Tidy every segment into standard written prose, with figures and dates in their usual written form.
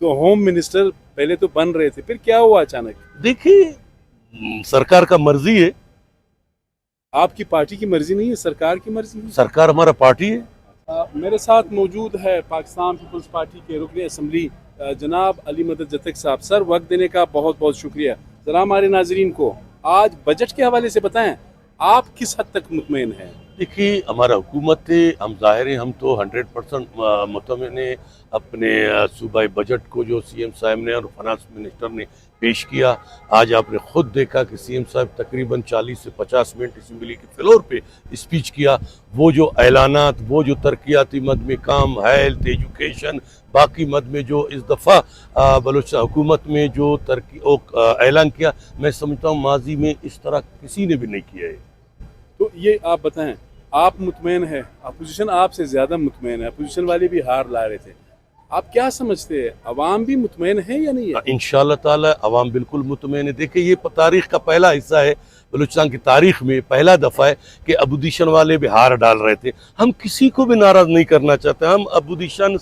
तो home minister पहले तो बन रहे थे, फिर क्या हुआ अचानक? देखिए सरकार का मर्जी है, आपकी पार्टी की मर्जी नहीं है, सरकार की मर्जी है। सरकार हमारा पार्टी है। मेरे साथ मौजूद है पाकिस्तान पीपल्स पार्टी के रुकन असम्बली जनाब अली मदद जतक साहब। सर, वक्त देने का बहुत बहुत शुक्रिया। ज़रा हमारे नाजरीन को आज बजट के हवाले से बताएं, आप किस हद तक मुतमईन हैं? देखिए हमारा हुकूमत है, हम ज़ाहिर है हम तो 100% मुतमईन है अपने सूबाई बजट को जो सीएम साहब ने और फाइनेंस मिनिस्टर ने पेश किया। आज आपने खुद देखा कि सीएम साहब तकरीबन 40 से 50 मिनट असम्बली के फ्लोर पे स्पीच किया। वो जो ऐलानात, वो जो तरक्याती मद में काम, हेल्थ, एजुकेशन, बाकी मद में जो इस दफ़ा बलूचिस्तान हुकूमत में जो ऐलान किया, मैं समझता हूँ माजी में इस तरह किसी ने भी नहीं किया है। तो ये आप बताएं, आप मुतमईन हैं, अपोजिशन आपसे ज़्यादा मुतमईन है, अपोजिशन वाले भी हार ला रहे थे, आप क्या समझते हैं, अवाम भी मुतमईन है या नहीं है? इंशाअल्लाह ताला अवाम बिल्कुल मुतमईन है। देखिए ये तारीख़ का पहला हिस्सा है, बलूचिस्तान की तारीख़ में पहला दफ़ा है कि अपोजिशन वाले भी हार डाल रहे थे। हम किसी को भी नाराज़ नहीं करना चाहते, हम अपोजिशन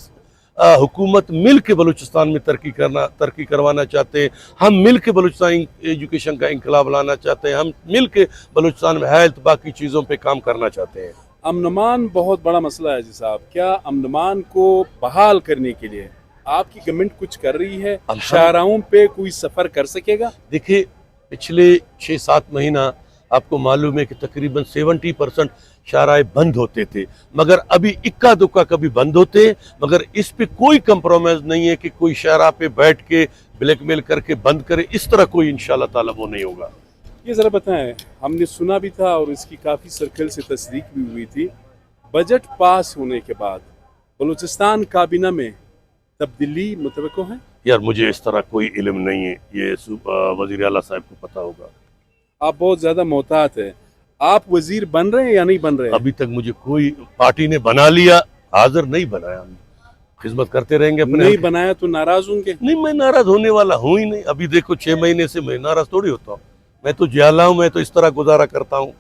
हुकूमत मिल के बलूचिस्तान में तरक्की करवाना चाहते हैं। हम मिल के बलूचिस्तान एजुकेशन का इंकलाब लाना चाहते हैं। हम मिल के बलूचिस्तान में हेल्थ बाकी चीज़ों पे काम करना चाहते हैं। अमन-अमान बहुत बड़ा मसला है जी साहब। क्या अमन-अमान को बहाल करने के लिए आपकी गवर्नमेंट कुछ कर रही है? शाहराहों पे कोई सफ़र कर सकेगा? देखिए पिछले 6-7 महीना आपको मालूम है कि तकरीबन 70% शाहराए बंद होते थे, मगर अभी इक्का दुक्का कभी बंद होते हैं, मगर इस पे कोई कंप्रोमाइज़ नहीं है कि कोई शाहरा पे बैठ के ब्लैकमेल करके बंद करे। इस तरह कोई इंशाल्लाह ताला वो नहीं होगा। ये ज़रा बताएं, हमने सुना भी था और इसकी काफ़ी सर्कल से तस्दीक भी हुई थी, बजट पास होने के बाद बलूचिस्तान काबीना में तब्दीली मुतवक्को है? यार मुझे इस तरह कोई इल्म नहीं है, ये वज़ीर आला साहब को पता होगा। आप बहुत ज़्यादा मोहतात है, आप वजीर बन रहे हैं या नहीं बन रहे हैं? अभी तक मुझे कोई पार्टी ने बना लिया, हाजिर नहीं बनाया। हम खिदमत करते रहेंगे अपने। नहीं बनाया तो नाराज होंगे? नहीं, मैं नाराज होने वाला हूँ ही नहीं। अभी देखो 6 महीने से मैं नाराज थोड़ी होता हूँ, मैं तो जियाला हूँ, मैं तो इस तरह गुजारा करता हूँ।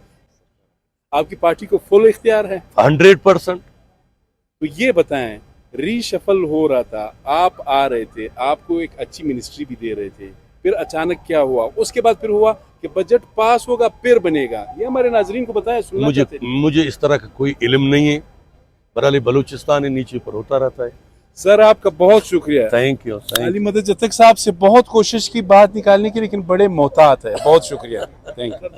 आपकी पार्टी को फुल इख्तियार है? 100%। तो ये बताएं, रीशफल हो रहा था, आप आ रहे थे, आपको एक अच्छी मिनिस्ट्री भी दे रहे थे, फिर अचानक क्या हुआ? उसके बाद फिर हुआ कि बजट पास होगा फिर बनेगा। ये हमारे नाजरीन को बताएं, सुनना चाहते हैं। मुझे इस तरह का कोई इल्म नहीं है। बहरहाल बलूचिस्तान नीचे ऊपर होता रहता है। सर आपका बहुत शुक्रिया। Thank you. अली मदद जतक साहब से बहुत कोशिश की बात निकालने की, लेकिन बड़े मोहतात है। बहुत शुक्रिया। Thank you.